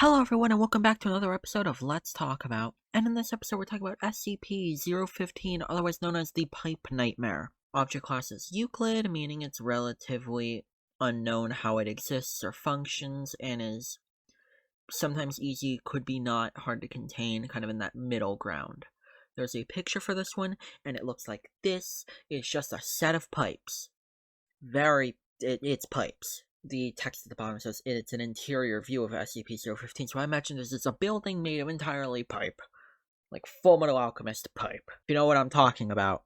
Hello everyone and welcome back to another episode of Let's Talk About. And in this episode we're talking about SCP-015, otherwise known as the Pipe Nightmare. Object class is Euclid, meaning it's relatively unknown how it exists or functions, and is sometimes easy, could be not, hard to contain, kind of in that middle ground. There's a picture for this one, and it looks like this. It's just a set of pipes. It's pipes. The text at the bottom says it's an interior view of SCP-015, so I imagine this is a building made of entirely pipe. Like Full Metal Alchemist pipe. If you know what I'm talking about,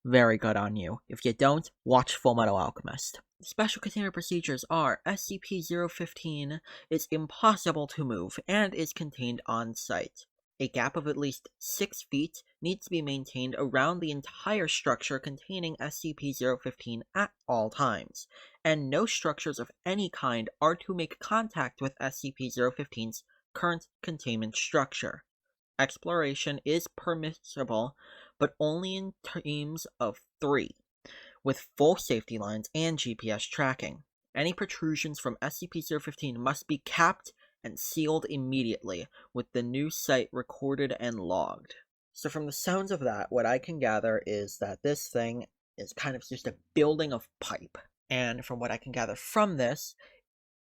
very good on you. If you don't, watch Full Metal Alchemist. Special container procedures are SCP-015 is impossible to move and is contained on site. A gap of at least 6 feet needs to be maintained around the entire structure containing SCP-015 at all times, and no structures of any kind are to make contact with SCP-015's current containment structure. Exploration is permissible, but only in teams of 3, with full safety lines and GPS tracking. Any protrusions from SCP-015 must be capped and sealed immediately, with the new site recorded and logged. So from the sounds of that, what I can gather is that this thing is kind of just a building of pipe. And from what I can gather from this,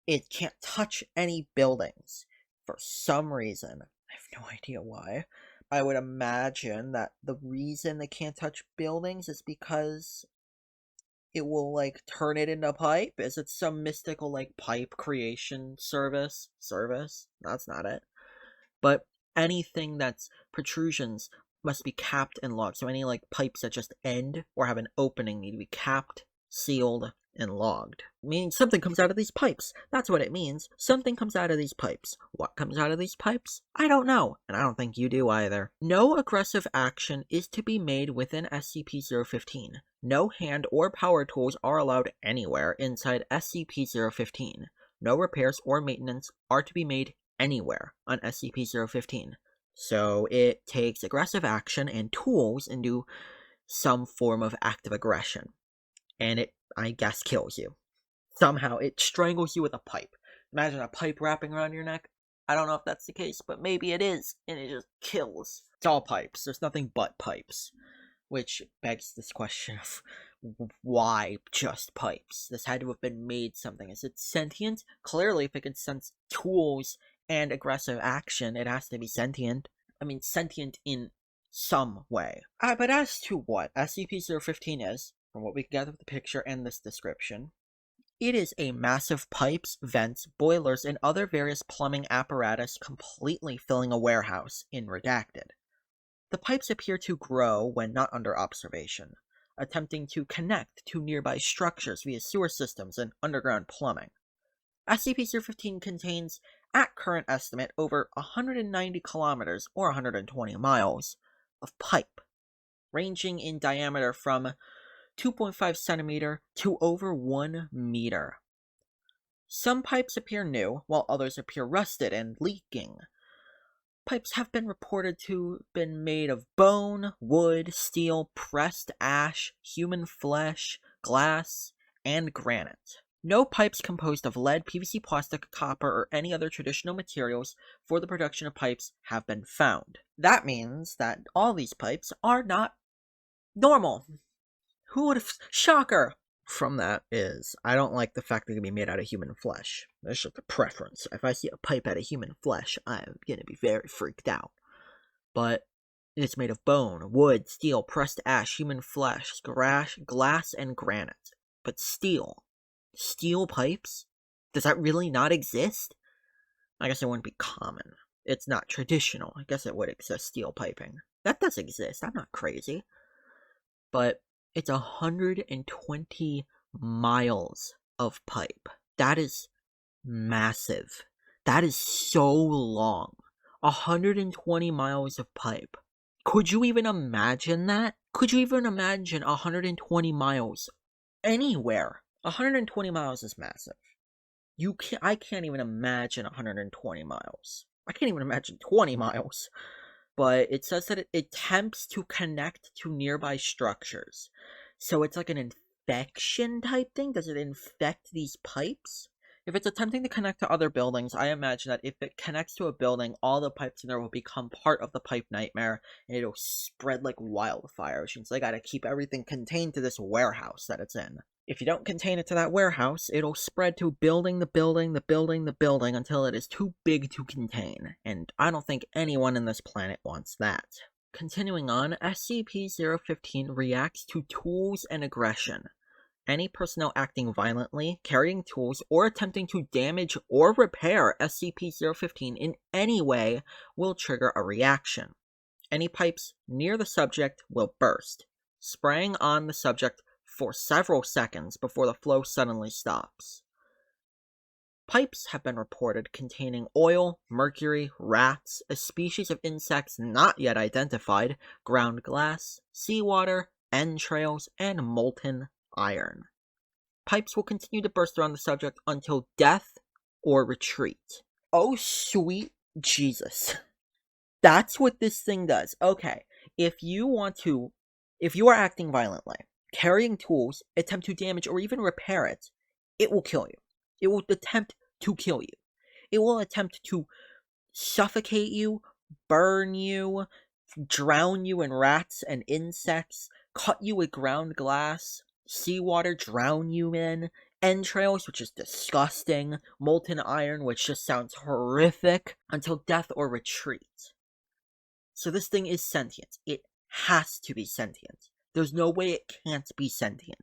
it can't touch any buildings. For some reason. I have no idea why. I would imagine that the reason they can't touch buildings is because it will, turn it into pipe? Is it some mystical, pipe creation service? That's not it. But anything that's protrusions must be capped and logged. So any, pipes that just end or have an opening need to be capped, sealed, and logged. Meaning something comes out of these pipes. That's what it means. Something comes out of these pipes. What comes out of these pipes? I don't know, and I don't think you do either. No aggressive action is to be made within SCP-015. No hand or power tools are allowed anywhere inside SCP-015. No repairs or maintenance are to be made anywhere on SCP-015. So it takes aggressive action and tools into some form of active aggression. And it, I guess, kills you. Somehow, it strangles you with a pipe. Imagine a pipe wrapping around your neck. I don't know if that's the case, but maybe it is, and it just kills. It's all pipes. There's nothing but pipes. Which begs this question of why just pipes? This had to have been made something. Is it sentient? Clearly, if it can sense tools and aggressive action, it has to be sentient. I mean, sentient in some way. But as to what SCP-015 is, from what we can gather with the picture and this description, it is a massive pipes, vents, boilers, and other various plumbing apparatus completely filling a warehouse in Redacted. The pipes appear to grow when not under observation, attempting to connect to nearby structures via sewer systems and underground plumbing. SCP-015 contains, at current estimate, over 190 kilometers or 120 miles of pipe, ranging in diameter from 2.5 centimeter to over 1 meter. Some pipes appear new, while others appear rusted and leaking. Pipes have been reported to have been made of bone, wood, steel, pressed ash, human flesh, glass, and granite. No pipes composed of lead, PVC, plastic, copper, or any other traditional materials for the production of pipes have been found. That means that all these pipes are not normal. Who would have... Shocker! From that is, I don't like the fact that it can be made out of human flesh. That's just a preference. If I see a pipe out of human flesh, I'm gonna be very freaked out. But it's made of bone, wood, steel, pressed ash, human flesh, glass, and granite. But steel. Steel pipes? Does that really not exist? I guess it wouldn't be common. It's not traditional. I guess it would exist, steel piping. That does exist. I'm not crazy. But it's 120 miles of pipe. That is massive. That is so long. 120 miles of pipe. Could you even imagine that? Could you even imagine 120 miles anywhere? 120 miles is massive. I can't even imagine 120 miles. I can't even imagine 20 miles. But it says that it attempts to connect to nearby structures. So it's like an infection type thing? Does it infect these pipes? If it's attempting to connect to other buildings, I imagine that if it connects to a building, all the pipes in there will become part of the pipe nightmare, and it'll spread like wildfire, which means they gotta keep everything contained to this warehouse that it's in. If you don't contain it to that warehouse, it'll spread to building, the building, the building, the building, until it is too big to contain, and I don't think anyone in this planet wants that. Continuing on, SCP-015 reacts to tools and aggression. Any personnel acting violently, carrying tools, or attempting to damage or repair SCP-015 in any way will trigger a reaction. Any pipes near the subject will burst, spraying on the subject for several seconds before the flow suddenly stops. Pipes have been reported containing oil, mercury, rats, a species of insects not yet identified, ground glass, seawater, entrails, and molten iron. Pipes will continue to burst around the subject until death or retreat. Oh, sweet Jesus. That's what this thing does. Okay, if you are acting violently, carrying tools, attempt to damage or even repair it, it will kill you. It will attempt to kill you. It will attempt to suffocate you, burn you, drown you in rats and insects, cut you with ground glass, seawater drown you in, entrails, which is disgusting, molten iron, which just sounds horrific, until death or retreat. So this thing is sentient. It has to be sentient. There's no way it can't be sentient.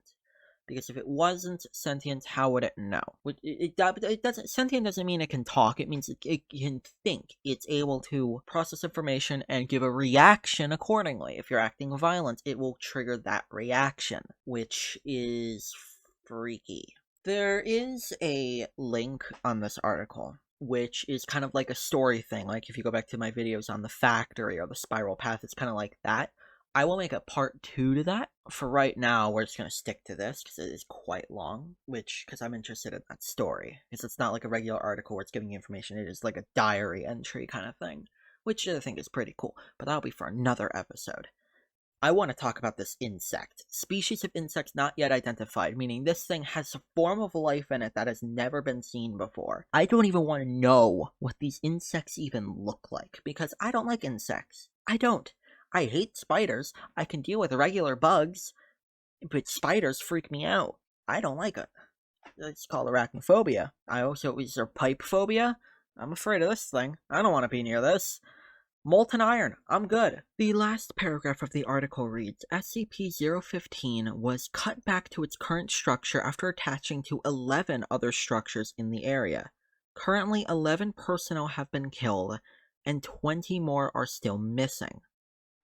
Because if it wasn't sentient, how would it know? It doesn't. Sentient doesn't mean it can talk. It means it can think. It's able to process information and give a reaction accordingly. If you're acting violent, it will trigger that reaction, which is freaky. There is a link on this article, which is kind of like a story thing. Like if you go back to my videos on the factory or the spiral path, it's kind of like that. I will make a part 2 to that. For right now, we're just going to stick to this, because it is quite long, because I'm interested in that story. Because it's not like a regular article where it's giving you information, it is like a diary entry kind of thing, which I think is pretty cool, but that'll be for another episode. I want to talk about this insect. Species of insects not yet identified, meaning this thing has a form of life in it that has never been seen before. I don't even want to know what these insects even look like, because I don't like insects. I don't. I hate spiders. I can deal with regular bugs, but spiders freak me out. I don't like it. It's called arachnophobia. Is there pipe phobia? I'm afraid of this thing. I don't want to be near this. Molten iron. I'm good. The last paragraph of the article reads, SCP-015 was cut back to its current structure after attaching to 11 other structures in the area. Currently, 11 personnel have been killed, and 20 more are still missing.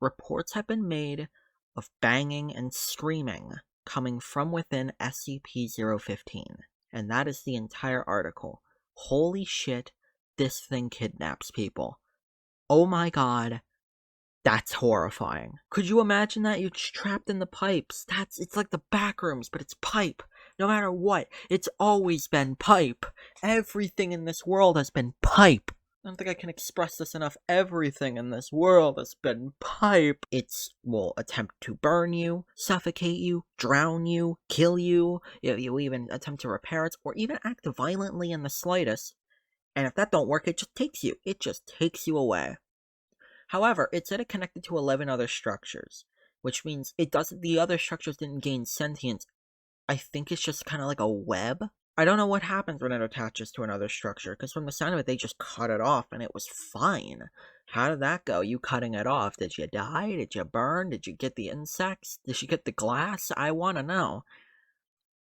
Reports have been made of banging and screaming coming from within SCP-015. And that is the entire article. Holy shit, this thing kidnaps people. Oh my god, that's horrifying. Could you imagine that? You're trapped in the pipes. It's like the back rooms, but it's pipe. No matter what, it's always been pipe. Everything in this world has been pipe. I don't think I can express this enough. Everything in this world has been pipe. It will attempt to burn you, suffocate you, drown you, kill you, you even attempt to repair it, or even act violently in the slightest. And if that don't work, it just takes you. It just takes you away. However, it said it connected to 11 other structures, which means the other structures didn't gain sentience. I think it's just kind of like a web. I don't know what happens when it attaches to another structure, because from the sound of it, they just cut it off, and it was fine. How did that go? You cutting it off? Did you die? Did you burn? Did you get the insects? Did you get the glass? I want to know.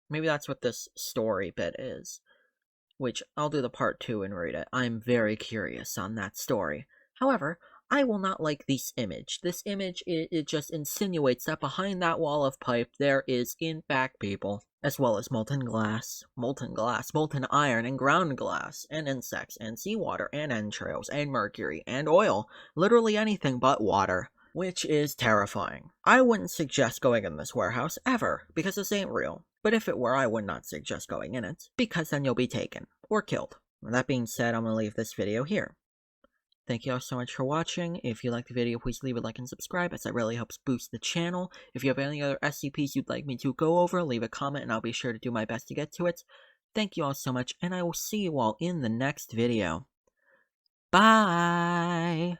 Maybe that's what this story bit is, which I'll do the part 2 and read it. I'm very curious on that story. However, I will not like this image. This image, it just insinuates that behind that wall of pipe, there is, in fact, people, as well as molten iron, and ground glass, and insects, and seawater, and entrails, and mercury, and oil. Literally anything but water, which is terrifying. I wouldn't suggest going in this warehouse, ever, because this ain't real. But if it were, I would not suggest going in it, because then you'll be taken, or killed. And that being said, I'm going to leave this video here. Thank you all so much for watching. If you liked the video, please leave a like and subscribe, as that really helps boost the channel. If you have any other SCPs you'd like me to go over, leave a comment and I'll be sure to do my best to get to it. Thank you all so much, and I will see you all in the next video. Bye!